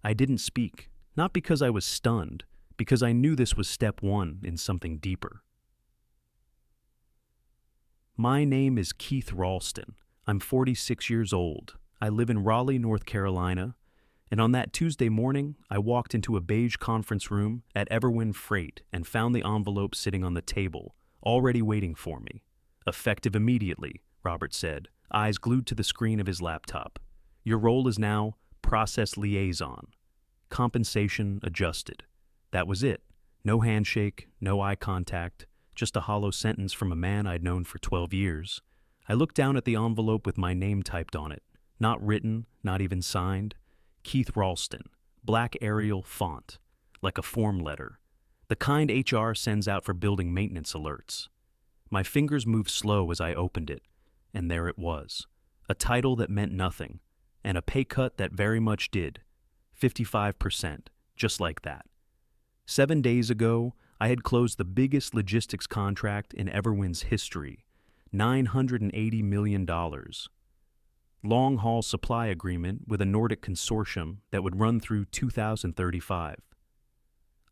I didn't speak, not because I was stunned, because I knew this was step one in something deeper. My name is Keith Ralston. I'm 46 years old. I live in Raleigh, North Carolina, and on that Tuesday morning, I walked into a beige conference room at Everwin Freight and found the envelope sitting on the table, already waiting for me. Effective immediately, Robert said, eyes glued to the screen of his laptop. Your role is now process liaison. Compensation adjusted. That was it. No handshake, no eye contact, just a hollow sentence from a man I'd known for 12 years. I looked down at the envelope with my name typed on it. Not written, not even signed. Keith Ralston, black Arial font, like a form letter. The kind HR sends out for building maintenance alerts. My fingers moved slow as I opened it, and there it was. A title that meant nothing, and a pay cut that very much did. 55%, just like that. 7 days ago, I had closed the biggest logistics contract in Everwin's history, $980 million. Long-haul supply agreement with a Nordic consortium that would run through 2035.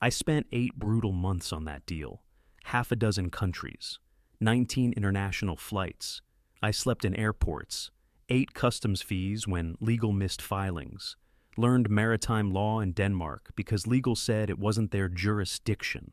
I spent 8 brutal months on that deal, half a dozen countries, 19 international flights. I slept in airports, 8 customs fees when legal missed filings, learned maritime law in Denmark because legal said it wasn't their jurisdiction.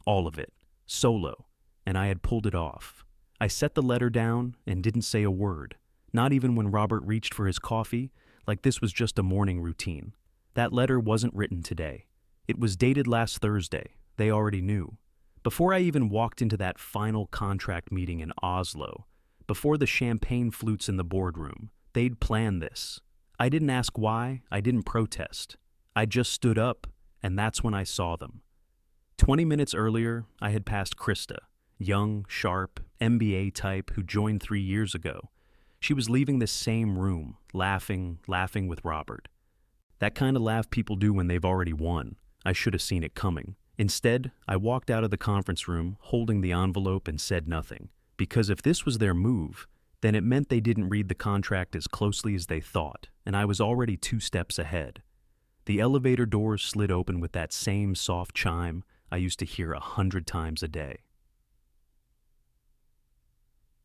All of it, solo, and I had pulled it off. I set the letter down and didn't say a word. Not even when Robert reached for his coffee, like this was just a morning routine. That letter wasn't written today. It was dated last Thursday. They already knew. Before I even walked into that final contract meeting in Oslo, before the champagne flutes in the boardroom, they'd planned this. I didn't ask why, I didn't protest. I just stood up, and that's when I saw them. 20 minutes earlier, I had passed Krista, young, sharp, MBA type who joined 3 years ago. She was leaving this same room, laughing with Robert. That kind of laugh people do when they've already won. I should have seen it coming. Instead, I walked out of the conference room, holding the envelope and said nothing. Because if this was their move, then it meant they didn't read the contract as closely as they thought, and I was already 2 steps ahead. The elevator doors slid open with that same soft chime I used to hear 100 times a day.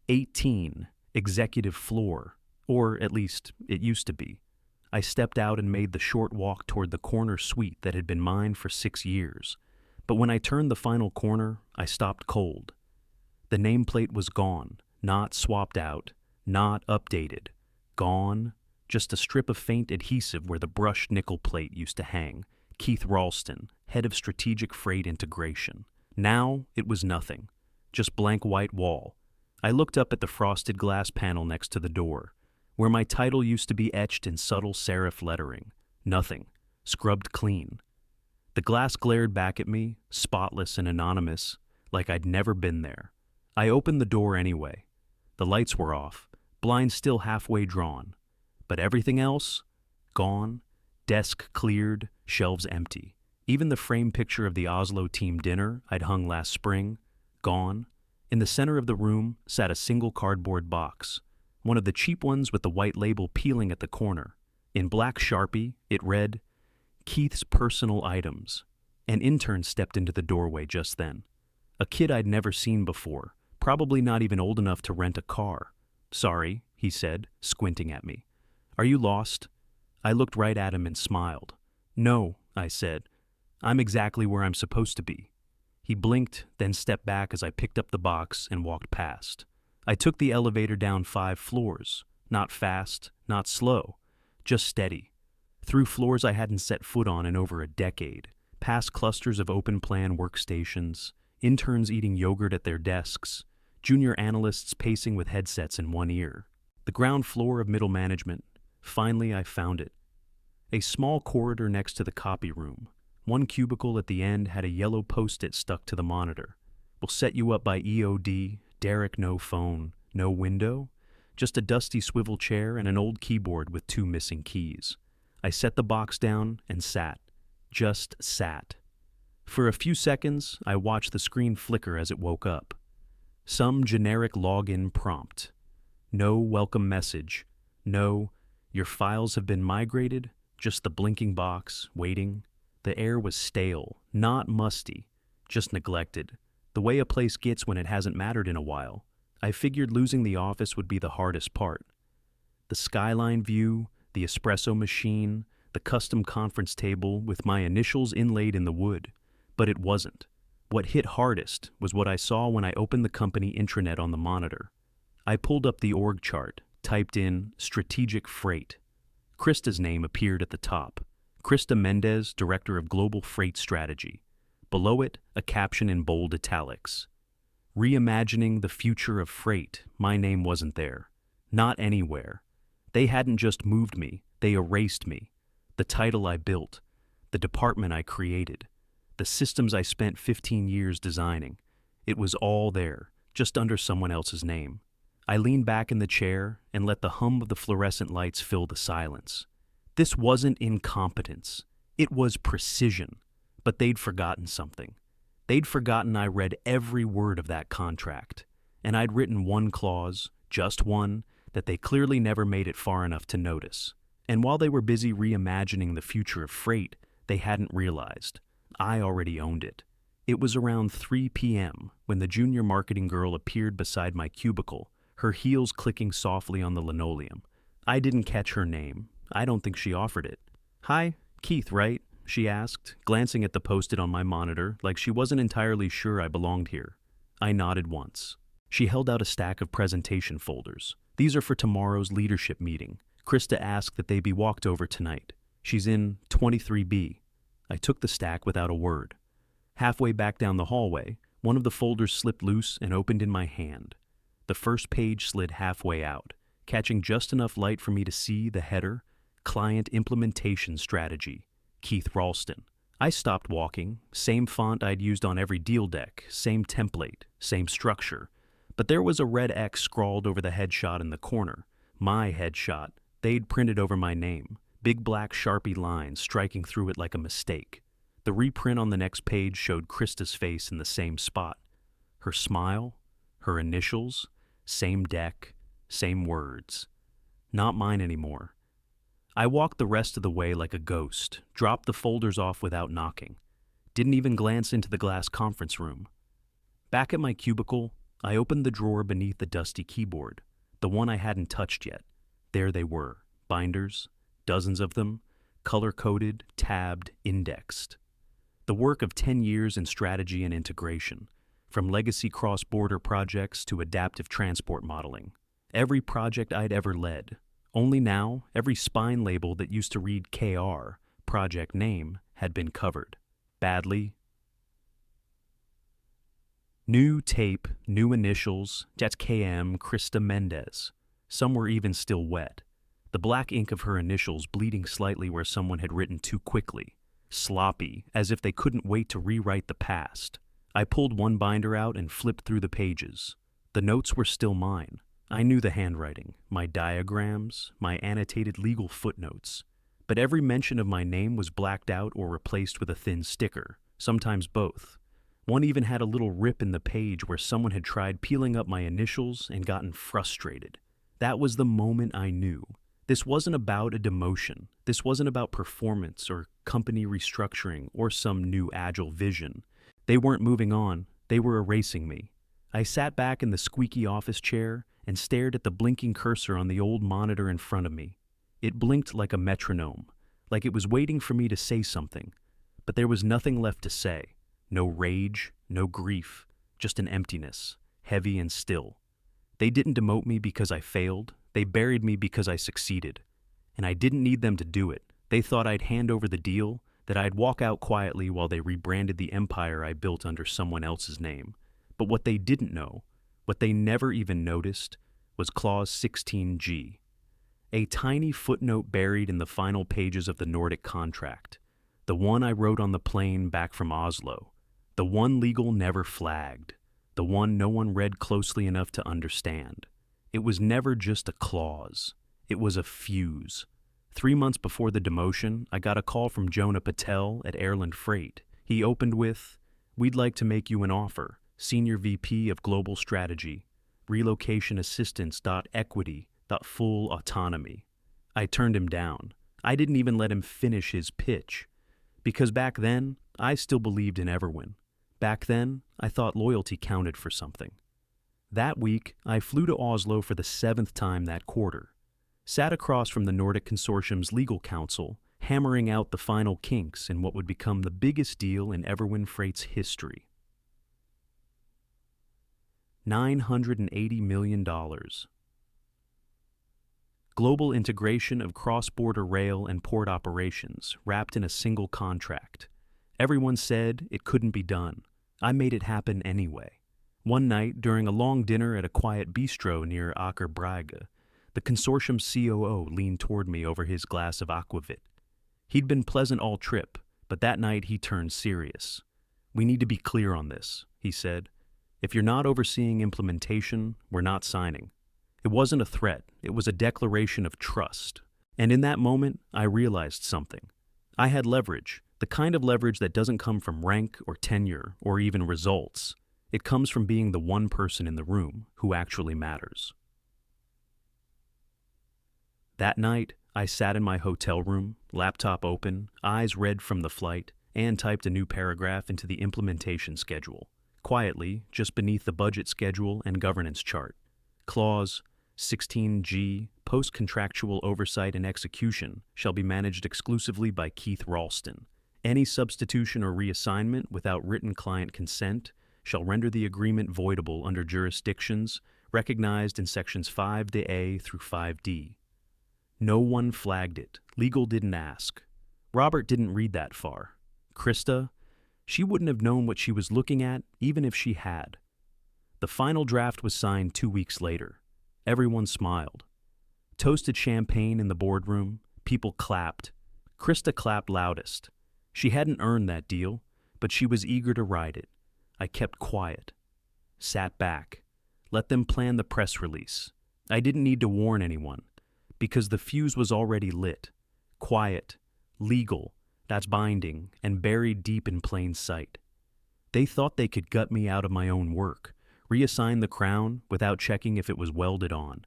18. Executive floor, or at least it used to be. I stepped out and made the short walk toward the corner suite that had been mine for 6 years. But when I turned the final corner, I stopped cold. The nameplate was gone, not swapped out, not updated. Gone, just a strip of faint adhesive where the brushed nickel plate used to hang. Keith Ralston, head of strategic freight integration. Now it was nothing, just blank white wall. I looked up at the frosted glass panel next to the door, where my title used to be etched in subtle serif lettering. Nothing. Scrubbed clean. The glass glared back at me, spotless and anonymous, like I'd never been there. I opened the door anyway. The lights were off, blinds still halfway drawn. But everything else? Gone. Desk cleared, shelves empty. Even the frame picture of the Oslo team dinner I'd hung last spring? Gone. In the center of the room sat a single cardboard box, one of the cheap ones with the white label peeling at the corner. In black Sharpie, it read, Keith's personal items. An intern stepped into the doorway just then. A kid I'd never seen before, probably not even old enough to rent a car. Sorry, he said, squinting at me. Are you lost? I looked right at him and smiled. No, I said. I'm exactly where I'm supposed to be. He blinked, then stepped back as I picked up the box and walked past. I took the elevator down 5 floors, not fast, not slow, just steady. Through floors I hadn't set foot on in over a decade, past clusters of open-plan workstations, interns eating yogurt at their desks, junior analysts pacing with headsets in one ear. The ground floor of middle management. Finally, I found it. A small corridor next to the copy room. One cubicle at the end had a yellow post-it stuck to the monitor. We'll set you up by EOD, Derek no phone, no window, just a dusty swivel chair and an old keyboard with 2 missing keys. I set the box down and sat. Just sat. For a few seconds, I watched the screen flicker as it woke up. Some generic login prompt. No welcome message. No, your files have been migrated. Just the blinking box, waiting. The air was stale, not musty, just neglected. The way a place gets when it hasn't mattered in a while. I figured losing the office would be the hardest part. The skyline view, the espresso machine, the custom conference table with my initials inlaid in the wood. But it wasn't. What hit hardest was what I saw when I opened the company intranet on the monitor. I pulled up the org chart, typed in strategic freight. Krista's name appeared at the top. Krista Mendez, Director of Global Freight Strategy. Below it, a caption in bold italics. Reimagining the future of freight. My name wasn't there. Not anywhere. They hadn't just moved me, they erased me. The title I built, the department I created, the systems I spent 15 years designing. It was all there, just under someone else's name. I leaned back in the chair and let the hum of the fluorescent lights fill the silence. This wasn't incompetence. It was precision. But they'd forgotten something. They'd forgotten I read every word of that contract. And I'd written one clause, just one, that they clearly never made it far enough to notice. And while they were busy reimagining the future of freight, they hadn't realized. I already owned it. It was around 3 p.m. when the junior marketing girl appeared beside my cubicle, her heels clicking softly on the linoleum. I didn't catch her name. I don't think she offered it. "Hi, Keith, right?" she asked, glancing at the post-it on my monitor like she wasn't entirely sure I belonged here. I nodded once. She held out a stack of presentation folders. "These are for tomorrow's leadership meeting. Krista asked that they be walked over tonight. She's in 23B. I took the stack without a word. Halfway back down the hallway, one of the folders slipped loose and opened in my hand. The first page slid halfway out, catching just enough light for me to see the header, Client Implementation Strategy, Keith Ralston. I stopped walking, same font I'd used on every deal deck, same template, same structure. But there was a red X scrawled over the headshot in the corner. My headshot. They'd printed over my name, big black Sharpie lines striking through it like a mistake. The reprint on the next page showed Krista's face in the same spot. Her smile, her initials, same deck, same words. Not mine anymore. I walked the rest of the way like a ghost, dropped the folders off without knocking. Didn't even glance into the glass conference room. Back at my cubicle, I opened the drawer beneath the dusty keyboard, the one I hadn't touched yet. There they were, binders, dozens of them, color-coded, tabbed, indexed. The work of 10 years in strategy and integration, from legacy cross-border projects to adaptive transport modeling. Every project I'd ever led. Only now, every spine label that used to read KR, project name, had been covered. Badly. New tape, new initials, that's KM Krista Mendez. Some were even still wet. The black ink of her initials bleeding slightly where someone had written too quickly. Sloppy, as if they couldn't wait to rewrite the past. I pulled one binder out and flipped through the pages. The notes were still mine. I knew the handwriting, my diagrams, my annotated legal footnotes. But every mention of my name was blacked out or replaced with a thin sticker, sometimes both. One even had a little rip in the page where someone had tried peeling up my initials and gotten frustrated. That was the moment I knew. This wasn't about a demotion. This wasn't about performance or company restructuring or some new agile vision. They weren't moving on. They were erasing me. I sat back in the squeaky office chair and stared at the blinking cursor on the old monitor in front of me. It blinked like a metronome, like it was waiting for me to say something. But there was nothing left to say. No rage, no grief, just an emptiness, heavy and still. They didn't demote me because I failed. They buried me because I succeeded. And I didn't need them to do it. They thought I'd hand over the deal, that I'd walk out quietly while they rebranded the empire I built under someone else's name. But what they didn't know, what they never even noticed, was Clause 16G, a tiny footnote buried in the final pages of the Nordic contract, the one I wrote on the plane back from Oslo, the one legal never flagged, the one no one read closely enough to understand. It was never just a clause. It was a fuse. 3 months before the demotion, I got a call from Jonah Patel at Airland Freight. He opened with, "We'd like to make you an offer. Senior VP of Global Strategy, Relocation Assistance. Equity. Full autonomy." I turned him down. I didn't even let him finish his pitch. Because back then, I still believed in Everwin. Back then, I thought loyalty counted for something. That week, I flew to Oslo for the 7th time that quarter. Sat across from the Nordic Consortium's legal counsel, hammering out the final kinks in what would become the biggest deal in Everwin Freight's history. $980 million. Global integration of cross-border rail and port operations wrapped in a single contract. Everyone said it couldn't be done. I made it happen anyway. One night, during a long dinner at a quiet bistro near Aker Brygge, the consortium's COO leaned toward me over his glass of aquavit. He'd been pleasant all trip, but that night he turned serious. "We need to be clear on this," he said. "If you're not overseeing implementation, we're not signing." It wasn't a threat, it was a declaration of trust. And in that moment, I realized something. I had leverage, the kind of leverage that doesn't come from rank or tenure or even results. It comes from being the one person in the room who actually matters. That night, I sat in my hotel room, laptop open, eyes red from the flight, and typed a new paragraph into the implementation schedule, quietly, just beneath the budget schedule and governance chart. Clause 16G, post-contractual oversight and execution, shall be managed exclusively by Keith Ralston. Any substitution or reassignment without written client consent shall render the agreement voidable under jurisdictions recognized in sections 5A through 5D. No one flagged it. Legal didn't ask. Robert didn't read that far. Krista, she wouldn't have known what she was looking at even if she had. The final draft was signed 2 weeks later. Everyone smiled. Toasted champagne in the boardroom. People clapped. Krista clapped loudest. She hadn't earned that deal, but she was eager to ride it. I kept quiet. Sat back. Let them plan the press release. I didn't need to warn anyone, because the fuse was already lit. Quiet, legal, that's binding, and buried deep in plain sight. They thought they could gut me out of my own work, reassign the crown without checking if it was welded on.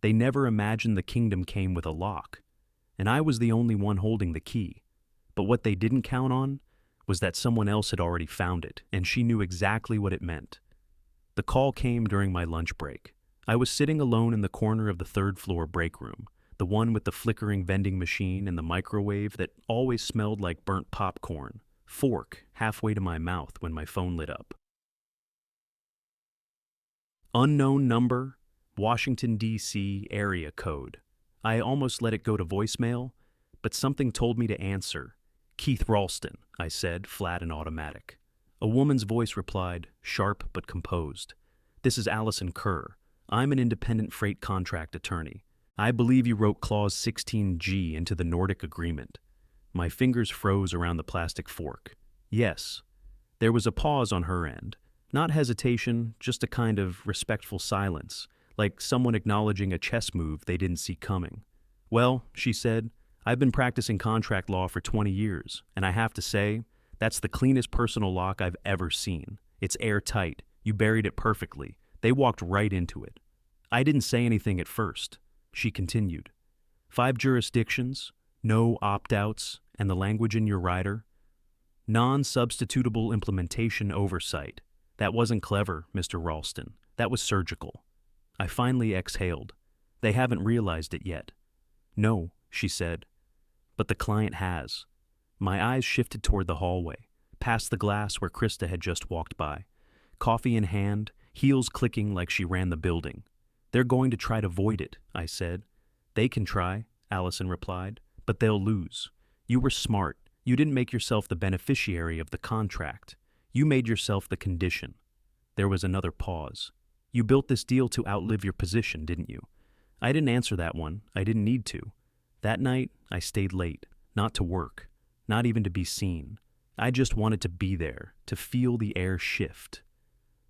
They never imagined the kingdom came with a lock, and I was the only one holding the key. But what they didn't count on was that someone else had already found it, and she knew exactly what it meant. The call came during my lunch break. I was sitting alone in the corner of the third-floor break room, the one with the flickering vending machine and the microwave that always smelled like burnt popcorn, fork halfway to my mouth when my phone lit up. Unknown number, Washington, D.C. area code. I almost let it go to voicemail, but something told me to answer. "Keith Ralston," I said, flat and automatic. A woman's voice replied, sharp but composed. "This is Allison Kerr. I'm an independent freight contract attorney. I believe you wrote Clause 16G into the Nordic agreement." My fingers froze around the plastic fork. Yes. There was a pause on her end. Not hesitation, just a kind of respectful silence, like someone acknowledging a chess move they didn't see coming. "Well," she said, "I've been practicing contract law for 20 years, and I have to say, that's the cleanest personal lock I've ever seen. It's airtight. You buried it perfectly. They walked right into it." I didn't say anything at first. She continued. 5 jurisdictions, no opt-outs, and the language in your rider. Non-substitutable implementation oversight. That wasn't clever, Mr. Ralston. That was surgical. I finally exhaled. They haven't realized it yet. "No," she said. "But the client has." My eyes shifted toward the hallway, past the glass where Krista had just walked by. Coffee in hand, heels clicking like she ran the building. "They're going to try to void it," I said. "They can try," Allison replied, "but they'll lose. You were smart. You didn't make yourself the beneficiary of the contract. You made yourself the condition." There was another pause. "You built this deal to outlive your position, didn't you?" I didn't answer that one. I didn't need to. That night, I stayed late, not to work, not even to be seen. I just wanted to be there, to feel the air shift.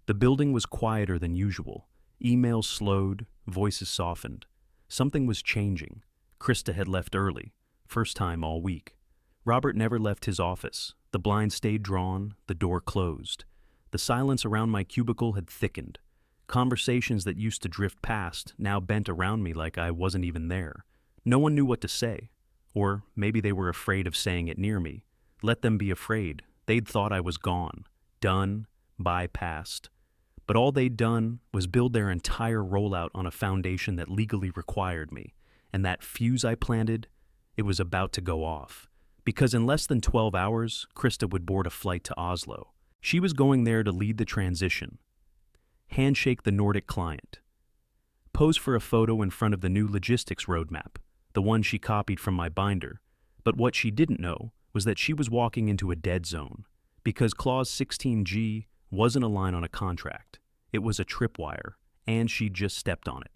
The building was quieter than usual. Emails slowed, voices softened. Something was changing. Krista had left early, first time all week. Robert never left his office. The blind stayed drawn, the door closed. The silence around my cubicle had thickened. Conversations that used to drift past now bent around me like I wasn't even there. No one knew what to say. Or maybe they were afraid of saying it near me. Let them be afraid. They'd thought I was gone, done, bypassed. But all they'd done was build their entire rollout on a foundation that legally required me. And that fuse I planted, it was about to go off. Because in less than 12 hours, Krista would board a flight to Oslo. She was going there to lead the transition. Handshake the Nordic client. Pose for a photo in front of the new logistics roadmap, the one she copied from my binder. But what she didn't know was that she was walking into a dead zone, because Clause 16G wasn't a line on a contract. It was a tripwire, and she'd just stepped on it.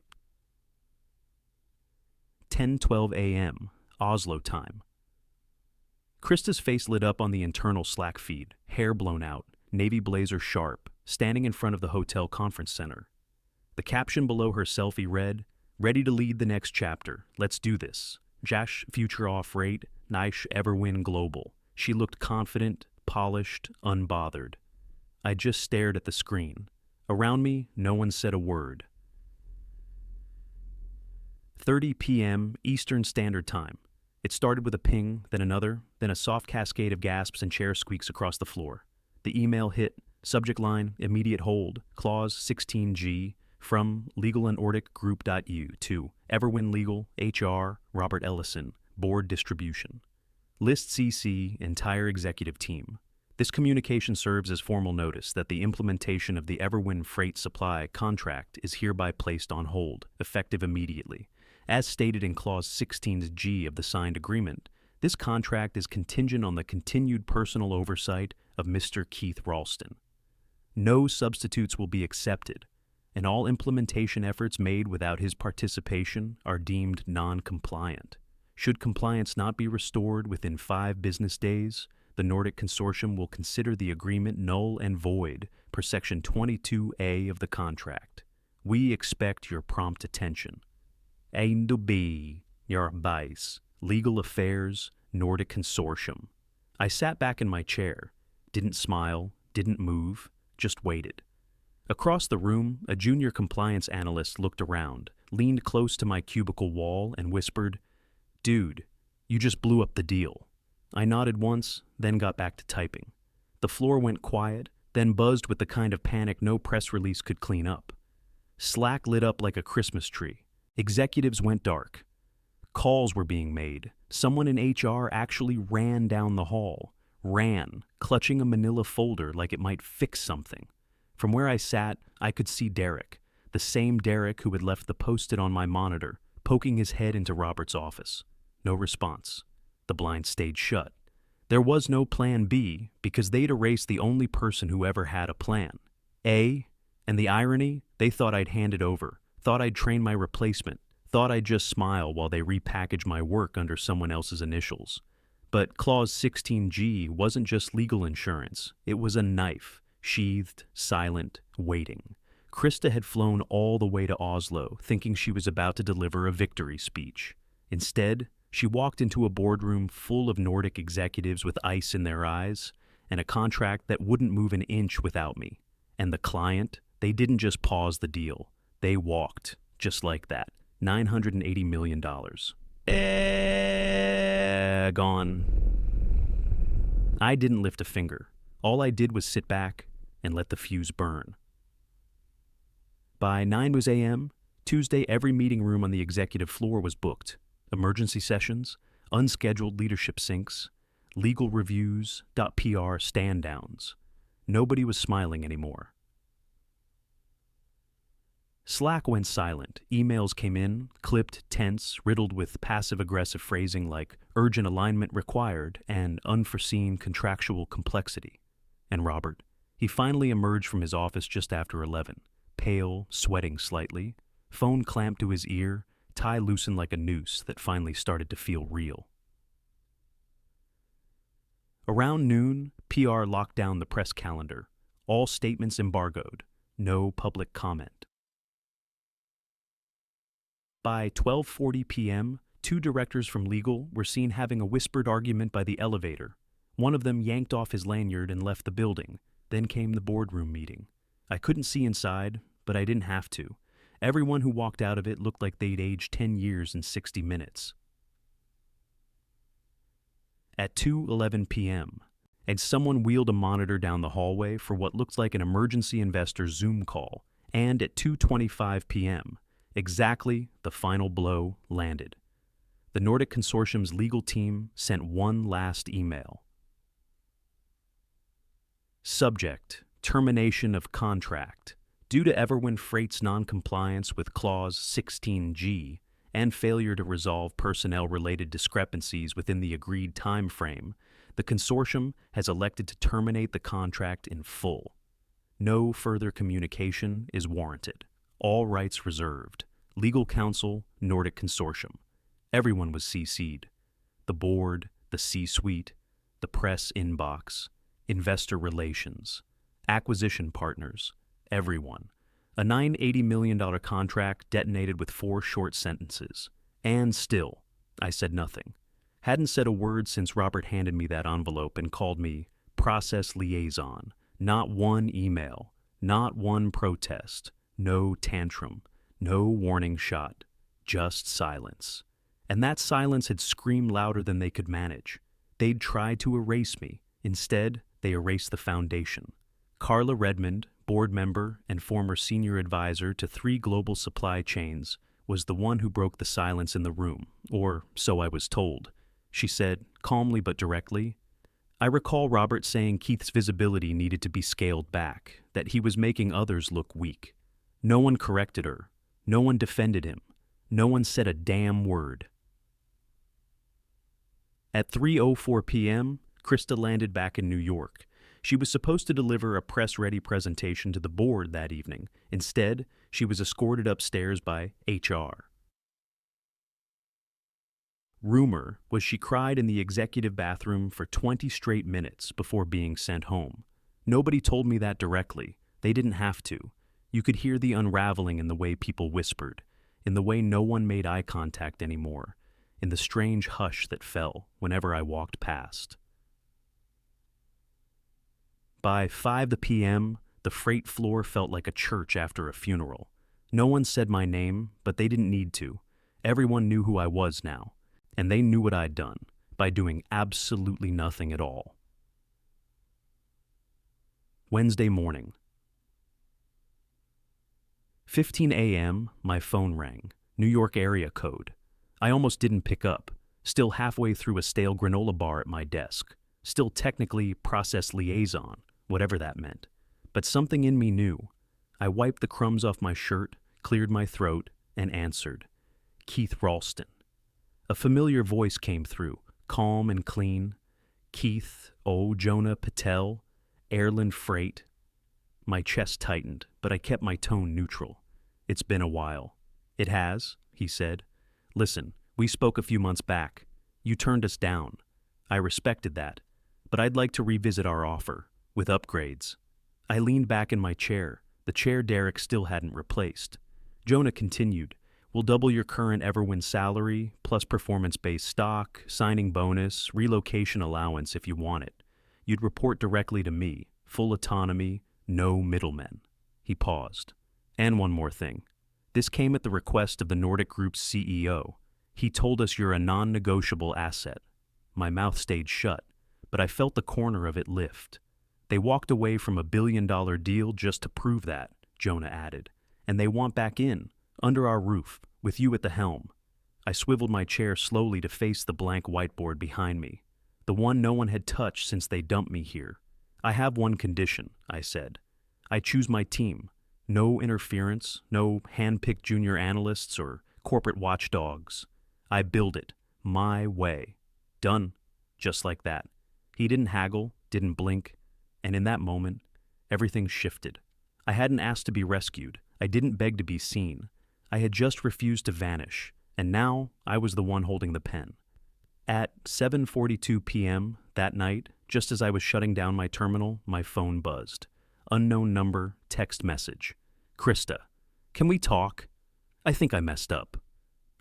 10:12 a.m., Oslo time. Krista's face lit up on the internal Slack feed, hair blown out, navy blazer sharp, standing in front of the hotel conference center. The caption below her selfie read, "Ready to lead the next chapter. Let's do this. Jash future off rate, Nish Everwin Global." She looked confident, polished, unbothered. I just stared at the screen. Around me, no one said a word. 30 p.m. Eastern Standard Time. It started with a ping, then another, then a soft cascade of gasps and chair squeaks across the floor. The email hit, subject line, immediate hold, clause 16G, from Legal and Ordic Group.u to Everwin Legal, HR, Robert Ellison, Board Distribution. List CC, entire executive team. This communication serves as formal notice that the implementation of the Everwin Freight Supply contract is hereby placed on hold, effective immediately. As stated in Clause 16G of the signed agreement, this contract is contingent on the continued personal oversight of Mr. Keith Ralston. No substitutes will be accepted, and all implementation efforts made without his participation are deemed non-compliant. Should compliance not be restored within 5 business days, the Nordic Consortium will consider the agreement null and void per Section 22A of the contract. We expect your prompt attention. A&B, your advice, Legal Affairs, Nordic Consortium. I sat back in my chair, didn't smile, didn't move, just waited. Across the room, a junior compliance analyst looked around, leaned close to my cubicle wall, and whispered, "Dude, you just blew up the deal." I nodded once, then got back to typing. The floor went quiet, then buzzed with the kind of panic no press release could clean up. Slack lit up like a Christmas tree. Executives went dark. Calls were being made. Someone in HR actually ran down the hall. Ran, clutching a manila folder like it might fix something. From where I sat, I could see Derek, the same Derek who had left the post-it on my monitor, poking his head into Robert's office. No response. The blinds stayed shut. There was no plan B because they'd erased the only person who ever had a plan. And the irony, they thought I'd hand it over, thought I'd train my replacement, thought I'd just smile while they repackaged my work under someone else's initials. But Clause 16G wasn't just legal insurance. It was a knife, sheathed, silent, waiting. Krista had flown all the way to Oslo, thinking she was about to deliver a victory speech. Instead, she walked into a boardroom full of Nordic executives with ice in their eyes, and a contract that wouldn't move an inch without me. And the client, they didn't just pause the deal. They walked, just like that. $980 million. Gone. I didn't lift a finger. All I did was sit back and let the fuse burn. By 9 a.m., Tuesday, every meeting room on the executive floor was booked. Emergency sessions, unscheduled leadership syncs, legal reviews, .PR stand-downs. Nobody was smiling anymore. Slack went silent. Emails came in, clipped, tense, riddled with passive-aggressive phrasing like urgent alignment required and unforeseen contractual complexity. And Robert, he finally emerged from his office just after 11, pale, sweating slightly, phone clamped to his ear, tie loosened like a noose that finally started to feel real. Around noon, PR locked down the press calendar. All statements embargoed. No public comment. By 12:40 p.m., 2 directors from legal were seen having a whispered argument by the elevator. One of them yanked off his lanyard and left the building. Then came the boardroom meeting. I couldn't see inside, but I didn't have to. Everyone who walked out of it looked like they'd aged 10 years in 60 minutes. At 2:11 p.m., and someone wheeled a monitor down the hallway for what looked like an emergency investor Zoom call, and at 2:25 p.m., exactly the final blow landed. The Nordic Consortium's legal team sent one last email. Subject: termination of contract. Due to Everwind Freight's noncompliance with Clause 16G and failure to resolve personnel-related discrepancies within the agreed time frame, the consortium has elected to terminate the contract in full. No further communication is warranted. All rights reserved. Legal counsel, Nordic Consortium. Everyone was CC'd. The board, the C-suite, the press inbox, investor relations, acquisition partners, everyone. A $980 million contract detonated with 4 short sentences. And still, I said nothing. Hadn't said a word since Robert handed me that envelope and called me process liaison. Not one email, not one protest, no tantrum, no warning shot, just silence. And that silence had screamed louder than they could manage. They'd tried to erase me. Instead, they erased the foundation. Carla Redmond, board member and former senior advisor to 3 global supply chains, was the one who broke the silence in the room, or so I was told. She said, calmly but directly, I recall Robert saying Keith's visibility needed to be scaled back, that he was making others look weak. No one corrected her. No one defended him. No one said a damn word. At 3:04 p.m., Krista landed back in New York. She was supposed to deliver a press-ready presentation to the board that evening. Instead, she was escorted upstairs by HR. Rumor was she cried in the executive bathroom for 20 straight minutes before being sent home. Nobody told me that directly. They didn't have to. You could hear the unraveling in the way people whispered, in the way no one made eye contact anymore, in the strange hush that fell whenever I walked past. By 5 p.m., the freight floor felt like a church after a funeral. No one said my name, but they didn't need to. Everyone knew who I was now, and they knew what I'd done by doing absolutely nothing at all. Wednesday morning. 15 a.m., my phone rang. New York area code. I almost didn't pick up, still halfway through a stale granola bar at my desk, still technically process liaison, whatever that meant. But something in me knew. I wiped the crumbs off my shirt, cleared my throat, and answered. Keith Ralston. A familiar voice came through, calm and clean. Keith, Jonah Patel, Airland Freight. My chest tightened, but I kept my tone neutral. It's been a while. It has, he said. Listen, we spoke a few months back. You turned us down. I respected that, but I'd like to revisit our offer, with upgrades. I leaned back in my chair, the chair Derek still hadn't replaced. Jonah continued, we'll double your current Everwind salary, plus performance-based stock, signing bonus, relocation allowance if you want it. You'd report directly to me, full autonomy, no middlemen. He paused. And one more thing. This came at the request of the Nordic Group's CEO. He told us you're a non-negotiable asset. My mouth stayed shut, but I felt the corner of it lift. They walked away from a $1 billion deal just to prove that, Jonah added. And they want back in, under our roof, with you at the helm. I swiveled my chair slowly to face the blank whiteboard behind me, the one no one had touched since they dumped me here. I have one condition, I said. I choose my team. No interference, no hand-picked junior analysts or corporate watchdogs. I build it, my way. Done. Just like that. He didn't haggle, didn't blink, and in that moment, everything shifted. I hadn't asked to be rescued. I didn't beg to be seen. I had just refused to vanish, and now I was the one holding the pen. At 7:42 p.m. that night, just as I was shutting down my terminal, my phone buzzed. Unknown number, text message. Krista, can we talk? I think I messed up.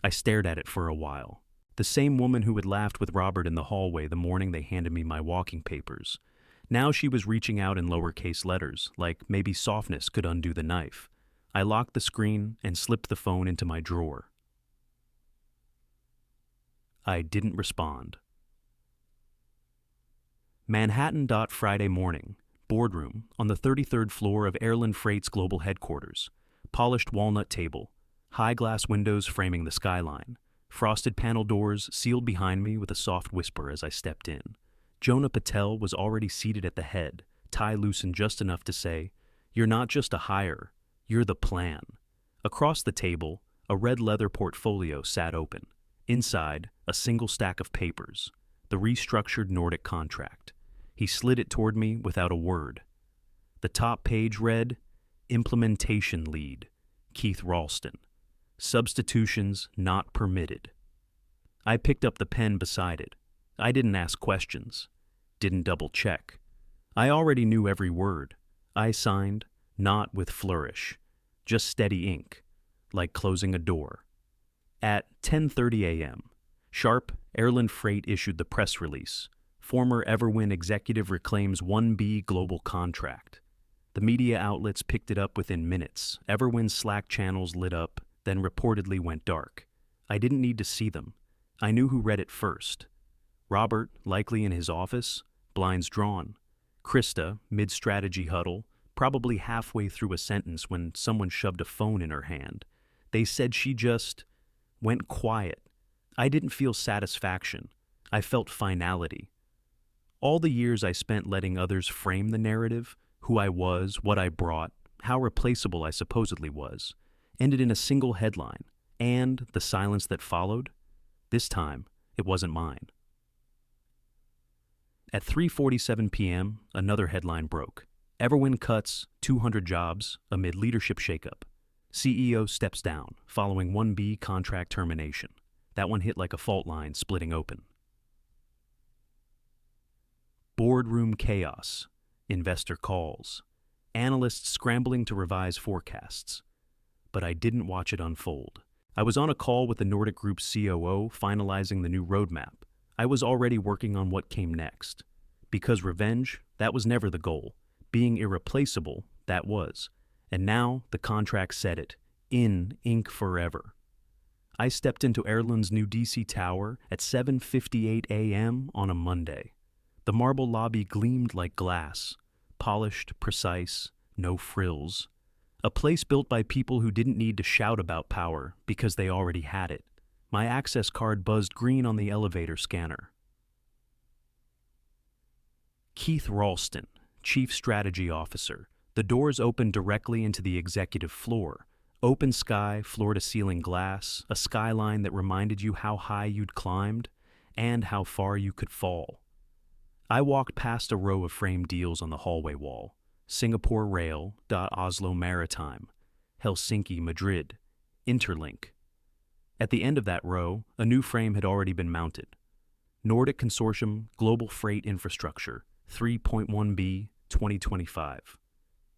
I stared at it for a while. The same woman who had laughed with Robert in the hallway the morning they handed me my walking papers. Now she was reaching out in lowercase letters, like maybe softness could undo the knife. I locked the screen and slipped the phone into my drawer. I didn't respond. Manhattan. Friday morning. Boardroom on the 33rd floor of Airland Freight's global headquarters. Polished walnut table. High glass windows framing the skyline. Frosted panel doors sealed behind me with a soft whisper as I stepped in. Jonah Patel was already seated at the head, tie loosened just enough to say, "You're not just a hire, you're the plan." Across the table, a red leather portfolio sat open. Inside, a single stack of papers, the restructured Nordic contract. He slid it toward me without a word. The top page read, "Implementation Lead, Keith Ralston. Substitutions not permitted." I picked up the pen beside it. I didn't ask questions, didn't double check. I already knew every word. I signed, not with flourish, just steady ink, like closing a door. At 10:30 a.m., sharp, Airland Freight issued the press release. Former Everwin executive reclaims 1B global contract. The media outlets picked it up within minutes. Everwin's Slack channels lit up, then reportedly went dark. I didn't need to see them. I knew who read it first. Robert, likely in his office, blinds drawn. Krista, mid-strategy huddle, probably halfway through a sentence when someone shoved a phone in her hand. They said she just went quiet. I didn't feel satisfaction. I felt finality. All the years I spent letting others frame the narrative, who I was, what I brought, how replaceable I supposedly was, ended in a single headline, and the silence that followed, this time, it wasn't mine. At 3:47 p.m., another headline broke. Everwin cuts 200 jobs amid leadership shakeup. CEO steps down following 1B contract termination. That one hit like a fault line splitting open. Boardroom chaos. Investor calls. Analysts scrambling to revise forecasts. But I didn't watch it unfold. I was on a call with the Nordic Group's COO finalizing the new roadmap. I was already working on what came next. Because revenge, that was never the goal. Being irreplaceable, that was. And now the contract said it. In ink forever. I stepped into Airland's new DC tower at 7:58 a.m. on a Monday. The marble lobby gleamed like glass. Polished, precise, no frills. A place built by people who didn't need to shout about power because they already had it. My access card buzzed green on the elevator scanner. Keith Ralston, Chief Strategy Officer. The doors opened directly into the executive floor. Open sky, floor-to-ceiling glass, a skyline that reminded you how high you'd climbed and how far you could fall. I walked past a row of framed deals on the hallway wall. Singapore Rail, Oslo Maritime, Helsinki Madrid, Interlink. At the end of that row, a new frame had already been mounted. Nordic Consortium Global Freight Infrastructure, 3.1B, 2025.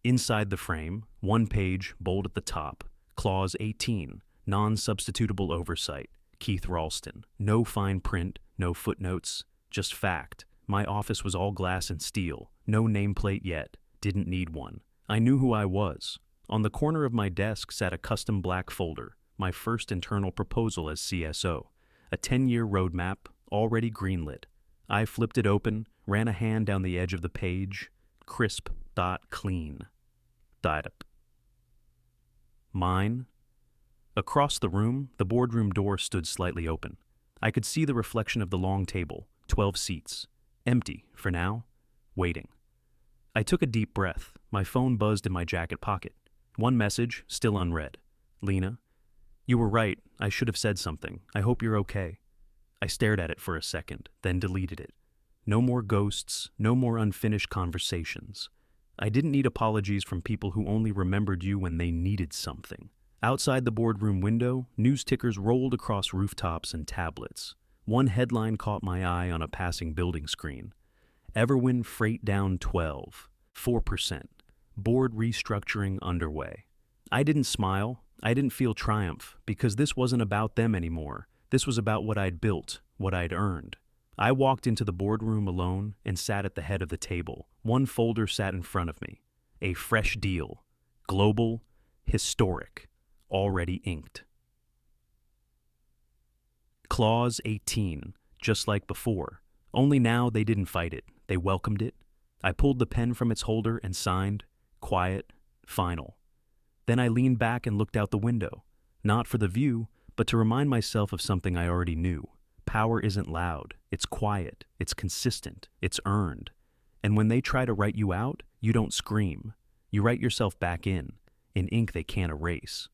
Inside the frame, one page, bold at the top, Clause 18, non-substitutable oversight, Keith Ralston. No fine print, no footnotes, just fact. My office was all glass and steel, no nameplate yet. Didn't need one. I knew who I was. On the corner of my desk sat a custom black folder, my first internal proposal as CSO, a 10-year roadmap, already greenlit. I flipped it open, ran a hand down the edge of the page, crisp, clean. Mine? Across the room, the boardroom door stood slightly open. I could see the reflection of the long table, 12 seats. Empty, for now, waiting. I took a deep breath. My phone buzzed in my jacket pocket. One message, still unread. Lena, you were right. I should have said something. I hope you're okay. I stared at it for a second, then deleted it. No more ghosts, no more unfinished conversations. I didn't need apologies from people who only remembered you when they needed something. Outside the boardroom window, news tickers rolled across rooftops and tablets. One headline caught my eye on a passing building screen. Everwin Freight down 12, 4%. Board restructuring underway. I didn't smile. I didn't feel triumph, because this wasn't about them anymore. This was about what I'd built, what I'd earned. I walked into the boardroom alone and sat at the head of the table. One folder sat in front of me. A fresh deal. Global, historic, already inked. Clause 18, just like before. Only now they didn't fight it. They welcomed it. I pulled the pen from its holder and signed, quiet, final. Then I leaned back and looked out the window, not for the view, but to remind myself of something I already knew. Power isn't loud, it's quiet, it's consistent, it's earned. And when they try to write you out, you don't scream. You write yourself back in ink they can't erase.